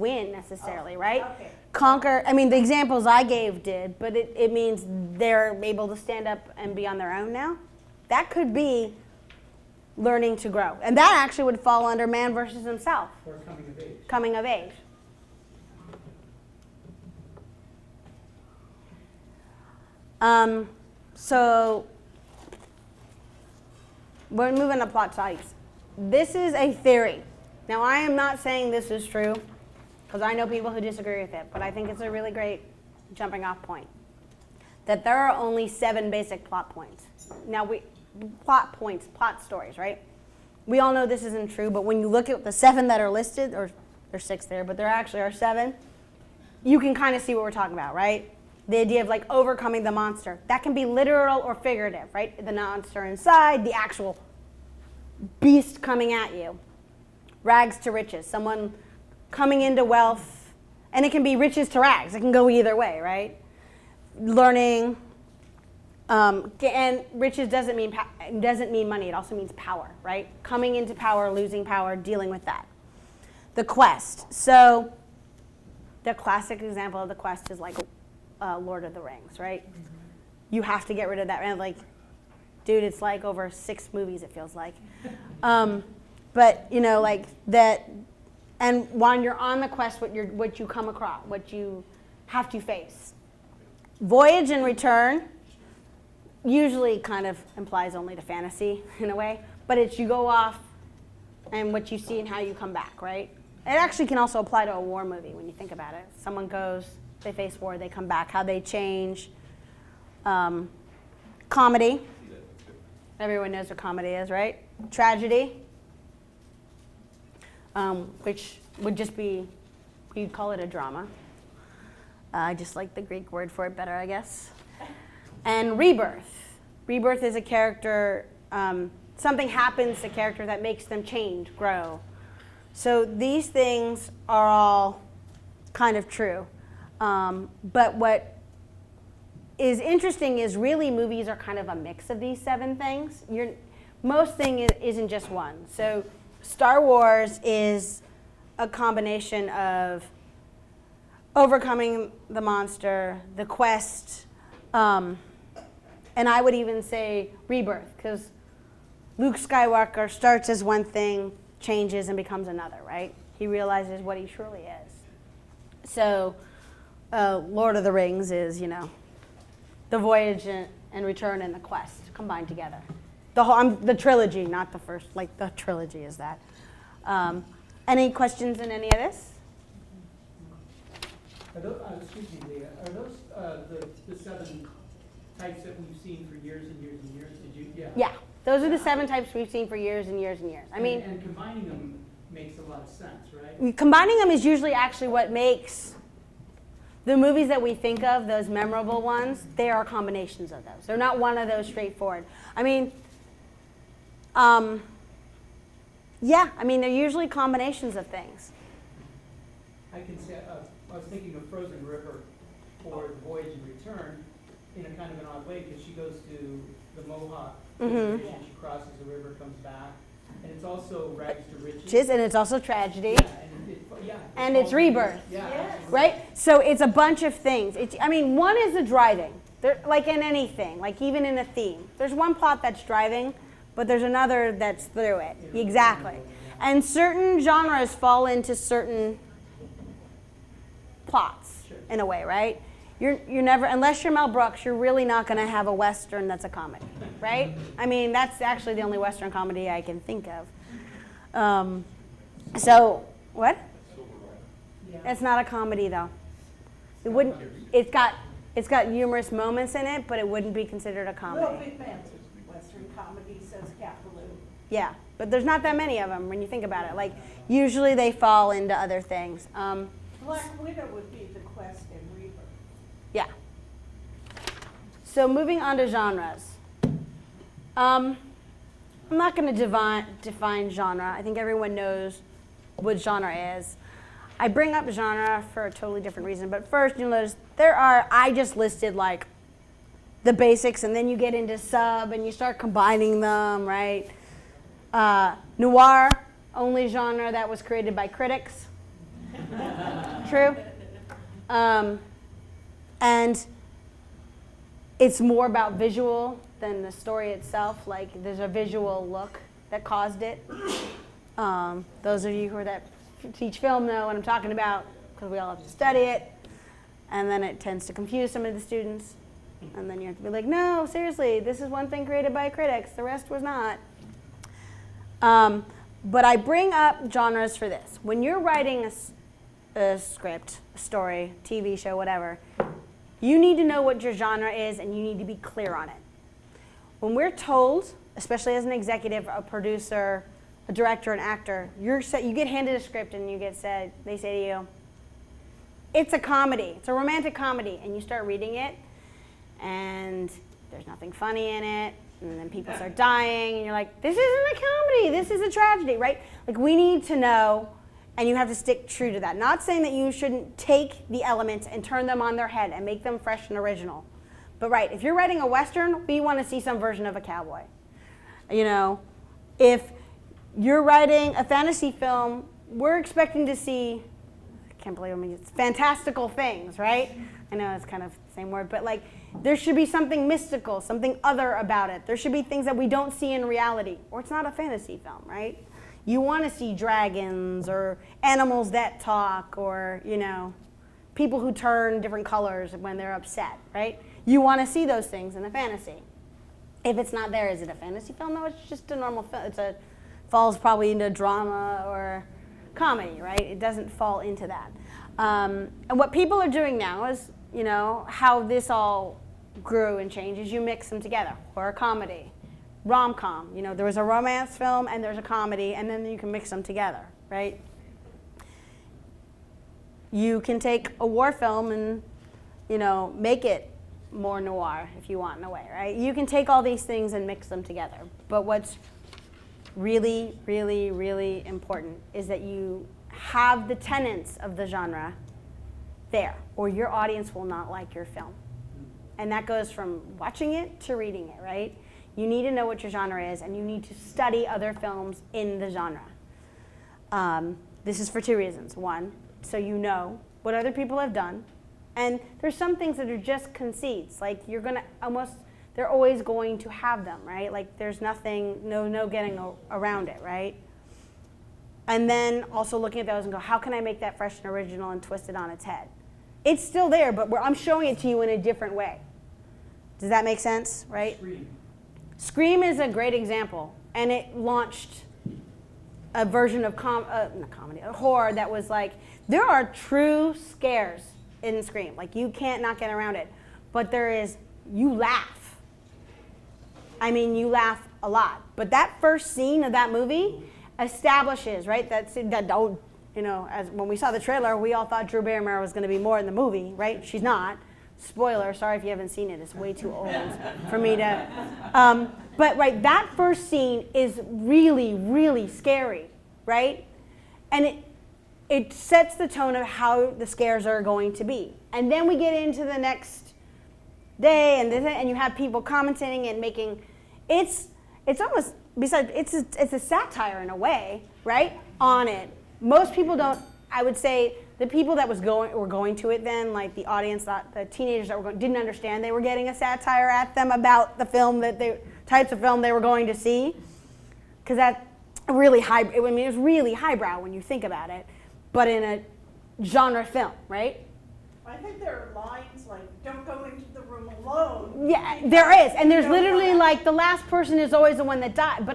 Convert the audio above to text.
win necessarily, right? Okay. Conquer, I mean, the examples I gave did, but it means they're able to stand up and be on their own now. That could be learning to grow. And that actually would fall under man versus himself. Or coming of age. Coming of age. So we're moving to plot types. This is a theory. Now, I am not saying this is true, because I know people who disagree with it, but I think it's a really great jumping off point. That there are only 7 basic plot points. Now, plot stories, right? We all know this isn't true, but when you look at the 7 that are listed, or there's 6 there, but there actually are 7, you can kind of see what we're talking about, right? The idea of like overcoming the monster. That can be literal or figurative, right? The monster inside, the actual beast coming at you. Rags to riches, someone coming into wealth, and it can be riches to rags. It can go either way, right? Learning, and riches doesn't mean money. It also means power, right? Coming into power, losing power, dealing with that. The quest. So the classic example of the quest is like Lord of the Rings, right? Mm-hmm. You have to get rid of that. And like, dude, it's like over 6 movies, it feels like. But, you know, like that, and when you're on the quest, what you come across, what you have to face. Voyage and return usually kind of implies only to fantasy in a way, but it's you go off and what you see and how you come back, right? It actually can also apply to a war movie when you think about it. Someone goes, they face war, they come back, how they change. Comedy. Everyone knows what comedy is, right? Tragedy, which would just be, you'd call it a drama. I just like the Greek word for it better, I guess. And rebirth. Rebirth is a character, something happens to a character that makes them change, grow. So these things are all kind of true. But what is interesting is really movies are kind of a mix of these 7 things. Most thing isn't just one. So Star Wars is a combination of overcoming the monster, the quest, and I would even say rebirth, because Luke Skywalker starts as one thing, changes and becomes another, right? He realizes what he truly is. So Lord of the Rings is, you know, the voyage and return and the quest combined together. The trilogy, not the first, like the trilogy is that. Any questions in any of this? Excuse me, Leah. Are those the 7 types that we've seen for years and years and years? Did you? Yeah. Yeah, those are the 7 types we've seen for years and years and years. I mean, and combining them makes a lot of sense, right? Combining them is usually actually what makes the movies that we think of, those memorable ones, they are combinations of those. They're not one of those straightforward. I mean, yeah, I mean, they're usually combinations of things. I can say, I was thinking of Frozen River for the voyage and return in a kind of an odd way, because she goes to the Mohawk reservation, she crosses the river, comes back, and it's also rags to riches. And it's also tragedy. Yeah, and it's rebirth. Yeah, yes. Right? So it's a bunch of things. I mean, one is the driving. Like in anything, like even in a theme. There's one plot that's driving, but there's another that's through it. Exactly. And certain genres fall into certain plots in a way, right? You're never, unless you're Mel Brooks, you're really not going to have a Western that's a comedy, right? I mean, that's actually the only Western comedy I can think of. So, what? It's not a comedy though. It wouldn't. It's got humorous moments in it, but it wouldn't be considered a comedy. Well, Big Man's Western comedy, says Capaloo. Yeah, but there's not that many of them when you think about it. Like usually they fall into other things. Black Widow would be the quest and rebirth. Yeah. So moving on to genres. I'm not going to define genre. I think everyone knows what genre is. I bring up genre for a totally different reason. But first, you'll notice I just listed like the basics, and then you get into sub and you start combining them, right? Noir, only genre that was created by critics. true. And it's more about visual than the story itself. Like there's a visual look that caused it. Those of you who are that teach film know what I'm talking about because we all have to study it. And then it tends to confuse some of the students. And then you have to be like, no, seriously, this is one thing created by critics. The rest was not. But I bring up genres for this. When you're writing a script, a story, TV show, whatever, you need to know what your genre is and you need to be clear on it. When we're told, especially as an executive, a producer, a director, an actor, you get handed a script and they say to you, it's a comedy, it's a romantic comedy, and you start reading it and there's nothing funny in it, and then people start dying, and you're like, this isn't a comedy, this is a tragedy, right? Like we need to know, and you have to stick true to that. Not saying that you shouldn't take the elements and turn them on their head and make them fresh and original. But right, if you're writing a Western, we want to see some version of a cowboy. You know, if you're writing a fantasy film, we're expecting to see, I can't believe it's fantastical things, right? I know it's kind of the same word, but like there should be something mystical, something other about it. There should be things that we don't see in reality, or it's not a fantasy film, right? You want to see dragons or animals that talk or, you know, people who turn different colors when they're upset, right? You want to see those things in a fantasy. If it's not there, is it a fantasy film? No, it's just a normal film. Falls probably into drama or comedy, right? It doesn't fall into that. And what people are doing now is, you know, how this all grew and changed is you mix them together. Horror comedy, rom-com. You know, there was a romance film and there's a comedy, and then you can mix them together, right? You can take a war film and, you know, make it more noir if you want in a way, right? You can take all these things and mix them together. But what's really, really, really important is that you have the tenets of the genre there, or your audience will not like your film. And that goes from watching it to reading it, right? You need to know what your genre is, and you need to study other films in the genre. This is for two reasons. One, so you know what other people have done. And there's some things that are just conceits. Like they're always going to have them, right? Like there's nothing, no getting around it, right? And then also looking at those and go, how can I make that fresh and original and twist it on its head? It's still there, but I'm showing it to you in a different way. Does that make sense, right? Scream is a great example, and it launched a version of horror that was like, there are true scares in Scream. Like you can't not get around it, but you laugh. I mean, you laugh a lot. But that first scene of that movie establishes, right? You know, as when we saw the trailer, we all thought Drew Barrymore was going to be more in the movie, right? She's not. Spoiler, sorry if you haven't seen it. It's way too old for me to. But right, that first scene is really, really scary, right? And it sets the tone of how the scares are going to be. And then we get into the next day, and you have people commenting and making. It's almost, besides, it's a satire in a way, right? On it. Most people don't, I would say, the people that were going to it then, like the audience, the teenagers that were going, didn't understand they were getting a satire at them about the film types of film they were going to see, because that's really high. I mean, it was really highbrow when you think about it, but in a genre film, right? I think there are lines like, don't go into the room alone. Yeah, there is, and there's literally like the last person is always the one that died. But